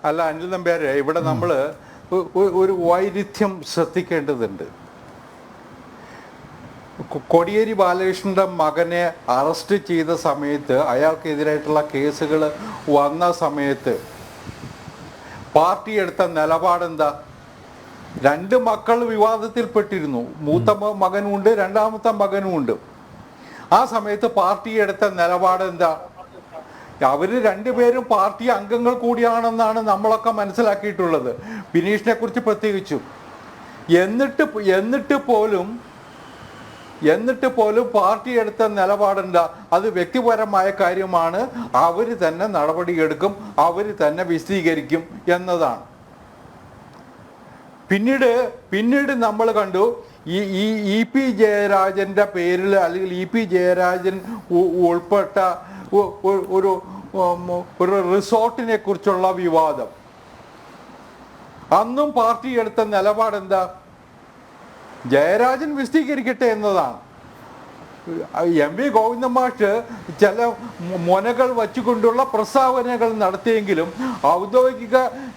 അല്ല അനിൽ നമ്പ്യാരെ, ഇവിടെ നമ്മൾ ഒരു വൈരുദ്ധ്യം ശ്രദ്ധിക്കേണ്ടതുണ്ട്. കോടിയേരി ബാലകൃഷ്ണന്റെ മകനെ അറസ്റ്റ് ചെയ്ത സമയത്ത്, അയാൾക്കെതിരായിട്ടുള്ള കേസുകൾ വന്ന സമയത്ത് പാർട്ടി എടുത്ത നിലപാടെന്താ? 2 മക്കൾ വിവാദത്തിൽപ്പെട്ടിരുന്നു. മൂത്ത മകനുമുണ്ട്, രണ്ടാമത്തെ മകനുമുണ്ട്. ആ സമയത്ത് പാർട്ടി എടുത്ത നിലപാടെന്താ? അവർ രണ്ടുപേരും പാർട്ടി അംഗങ്ങൾ കൂടിയാണെന്നാണ് നമ്മളൊക്കെ മനസ്സിലാക്കിയിട്ടുള്ളത്, ബിനീഷിനെ കുറിച്ച് പ്രത്യേകിച്ചും. എന്നിട്ട് പോലും പാർട്ടി എടുത്ത നിലപാടെന്താ? അത് വ്യക്തിപരമായ കാര്യമാണ്, അവർ തന്നെ നടപടിയെടുക്കും, അവർ തന്നെ വിശദീകരിക്കും എന്നതാണ്. പിന്നീട് നമ്മൾ കണ്ടു ഈ പി ജയരാജന്റെ പേരിൽ, അല്ലെങ്കിൽ ഇ പി ജയരാജൻ ഉൾപ്പെട്ട ഒരു റിസോർട്ടിനെ കുറിച്ചുള്ള വിവാദം. അന്നും പാർട്ടി എടുത്ത നിലപാടെന്താ? ജയരാജൻ വിശദീകരിക്കട്ടെ എന്നതാണ്. എം വി ഗോവിന്ദൻ മാഷ് ചില മുനകൾ വച്ചുകൊണ്ടുള്ള പ്രസ്താവനകൾ നടത്തിയെങ്കിലും ഔദ്യോഗിക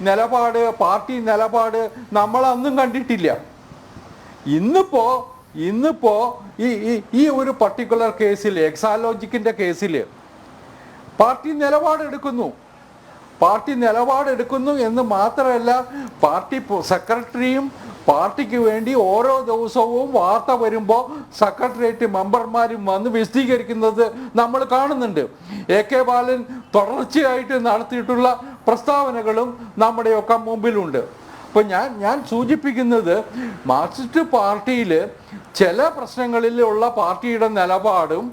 നിലപാട്, പാർട്ടി നിലപാട് നമ്മൾ അന്നും കണ്ടിട്ടില്ല. ഇന്നിപ്പോ ഈ ഒരു പർട്ടിക്കുലർ കേസിൽ, എക്സാലോജിക്കിന്റെ കേസിൽ പാർട്ടി നിലപാടെടുക്കുന്നു എന്ന് മാത്രമല്ല, പാർട്ടി സെക്രട്ടറിയും പാർട്ടിക്ക് വേണ്ടി ഓരോ ദിവസവും വാർത്ത വരുമ്പോൾ സെക്രട്ടേറിയറ്റ് മെമ്പർമാരും വന്ന് വിശദീകരിക്കുന്നത് നമ്മൾ കാണുന്നുണ്ട്. എ കെ ബാലൻ തുടർച്ചയായിട്ട് നടത്തിയിട്ടുള്ള പ്രസ്താവനകളും നമ്മുടെയൊക്കെ മുമ്പിലുണ്ട്. അപ്പോൾ ഞാൻ സൂചിപ്പിക്കുന്നത്, മാർക്സിസ്റ്റ് പാർട്ടിയിൽ ചില പ്രശ്നങ്ങളിലുള്ള പാർട്ടിയുടെ നിലപാടും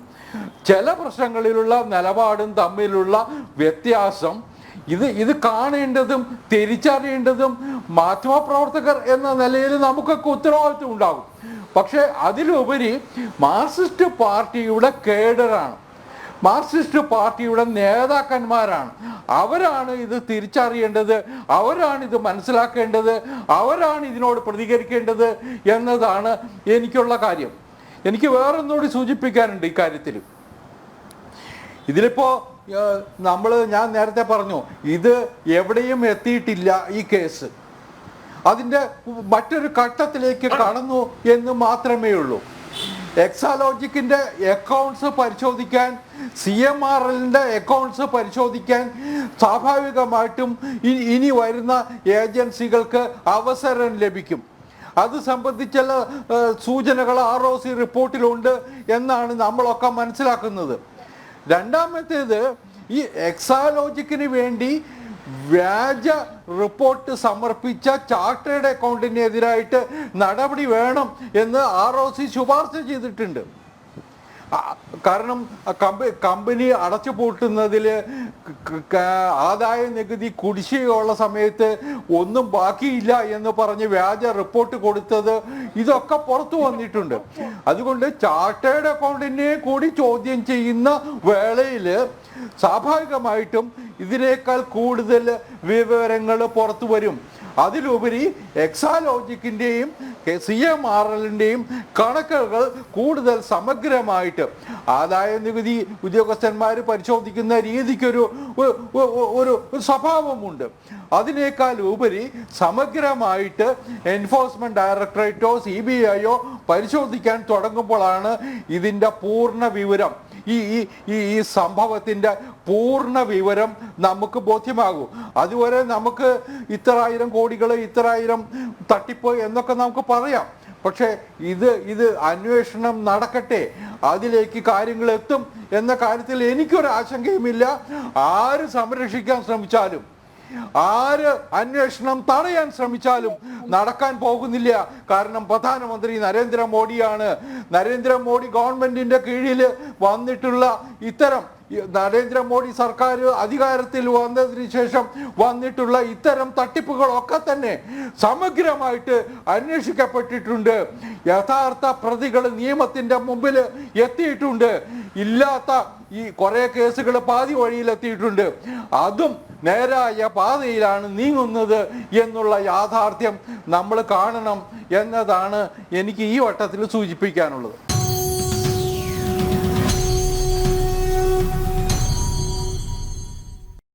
ചില പ്രശ്നങ്ങളിലുള്ള നിലപാടും തമ്മിലുള്ള വ്യത്യാസം, ഇത് കാണേണ്ടതും തിരിച്ചറിയേണ്ടതും മാധ്യമപ്രവർത്തകർ എന്ന നിലയിൽ നമുക്കൊക്കെ ഉത്തരവാദിത്വം ഉണ്ടാകും. പക്ഷേ അതിലുപരി മാർക്സിസ്റ്റ് പാർട്ടിയുടെ കേഡറാണ്, മാർക്സിസ്റ്റ് പാർട്ടിയുടെ നേതാക്കന്മാരാണ്. അവരാണ് ഇത് തിരിച്ചറിയേണ്ടത്, അവരാണ് ഇത് മനസ്സിലാക്കേണ്ടത്, അവരാണ് ഇതിനോട് പ്രതികരിക്കേണ്ടത് എന്നതാണ് എനിക്കുള്ള കാര്യം. എനിക്ക് വേറൊന്നുകൂടി സൂചിപ്പിക്കാനുണ്ട് ഇക്കാര്യത്തിൽ. ഇതിലിപ്പോൾ ഞാൻ നേരത്തെ പറഞ്ഞു, ഇത് എവിടെയും എത്തിയിട്ടില്ല ഈ കേസ്. അതിൻ്റെ മറ്റൊരു ഘട്ടത്തിലേക്ക് കടന്നു എന്ന് മാത്രമേ ഉള്ളൂ. എക്സാലോജിക്കിൻ്റെ അക്കൗണ്ട്സ് പരിശോധിക്കാൻ, CMRLന്റെ അക്കൗണ്ട്സ് പരിശോധിക്കാൻ സ്വാഭാവികമായിട്ടും ഇനി വരുന്ന ഏജൻസികൾക്ക് അവസരം ലഭിക്കും. അത് സംബന്ധിച്ചുള്ള സൂചനകൾ ROC റിപ്പോർട്ടിലുണ്ട് എന്നാണ് നമ്മളൊക്കെ മനസ്സിലാക്കുന്നത്. രണ്ടാമത്തേത്, ഈ എക്സാലോജിക്കിന് വേണ്ടി വ്യാജ റിപ്പോർട്ട് സമർപ്പിച്ച ചാർട്ടേഡ് അക്കൗണ്ടിനെതിരായിട്ട് നടപടി വേണം എന്ന് ROC ശുപാർശ ചെയ്തിട്ടുണ്ട്. കാരണം കമ്പനി അടച്ചുപൂട്ടുന്നതിൽ ആദായ നികുതി കുടിശ്ശികയുള്ള സമയത്ത് ഒന്നും ബാക്കിയില്ല എന്ന് പറഞ്ഞ് വ്യാജ റിപ്പോർട്ട് കൊടുത്തത്, ഇതൊക്കെ പുറത്തു വന്നിട്ടുണ്ട്. അതുകൊണ്ട് ചാർട്ടേഡ് അക്കൗണ്ടിനെ കൂടി ചോദ്യം ചെയ്യുന്ന വേളയിൽ സ്വാഭാവികമായിട്ടും ഇതിനേക്കാൾ കൂടുതൽ വിവരങ്ങൾ പുറത്തു വരും. അതിലുപരി എക്സാലോജിക്കിൻ്റെയും CMRLൻ്റെയും കണക്കുകൾ കൂടുതൽ സമഗ്രമായിട്ട് ആദായ നികുതി ഉദ്യോഗസ്ഥന്മാർ പരിശോധിക്കുന്ന രീതിക്കൊരു ഒരു സ്വഭാവമുണ്ട്. അതിനേക്കാൾ ഉപരി സമഗ്രമായിട്ട് എൻഫോഴ്സ്മെന്റ് ഡയറക്ടറേറ്റോ CBIയോ പരിശോധിക്കാൻ തുടങ്ങുമ്പോഴാണ് ഇതിൻ്റെ പൂർണ്ണ വിവരം, ഈ സംഭവത്തിൻ്റെ പൂർണ്ണ വിവരം നമുക്ക് ബോധ്യമാകും. അതുവരെ നമുക്ക് ഇത്രായിരം കോടികൾ, ഇത്രായിരം തട്ടിപ്പ് എന്നൊക്കെ നമുക്ക് പറയാം. പക്ഷേ ഇത് അന്വേഷണം നടക്കട്ടെ, അതിലേക്ക് കാര്യങ്ങൾ എത്തും എന്ന കാര്യത്തിൽ എനിക്കൊരു ആശങ്കയുമില്ല. ആര് സംരക്ഷിക്കാൻ ശ്രമിച്ചാലും, ആര് അന്വേഷണം തടയാൻ ശ്രമിച്ചാലും നടക്കാൻ പോകുന്നില്ല. കാരണം പ്രധാനമന്ത്രി നരേന്ദ്രമോദിയാണ്. നരേന്ദ്രമോദി ഗവൺമെന്റിന്റെ കീഴിൽ വന്നിട്ടുള്ള ഇത്തരം, നരേന്ദ്രമോദി സർക്കാർ അധികാരത്തിൽ വന്നതിന് ശേഷം വന്നിട്ടുള്ള ഇത്തരം തട്ടിപ്പുകളൊക്കെ തന്നെ സമഗ്രമായിട്ട് അന്വേഷിക്കപ്പെട്ടിട്ടുണ്ട്. യഥാർത്ഥ പ്രതികൾ നിയമത്തിന്റെ മുമ്പിൽ എത്തിയിട്ടുണ്ട്. ഇല്ലാത്ത ഈ കുറേ കേസുകൾ പാതി വഴിയിലെത്തിയിട്ടുണ്ട്. അതും നേരായ പാതയിലാണ് നീങ്ങുന്നത് എന്നുള്ള യാഥാർത്ഥ്യം നമ്മൾ കാണണം എന്നതാണ് എനിക്ക് ഈ വട്ടത്തിൽ സൂചിപ്പിക്കാനുള്ളത്.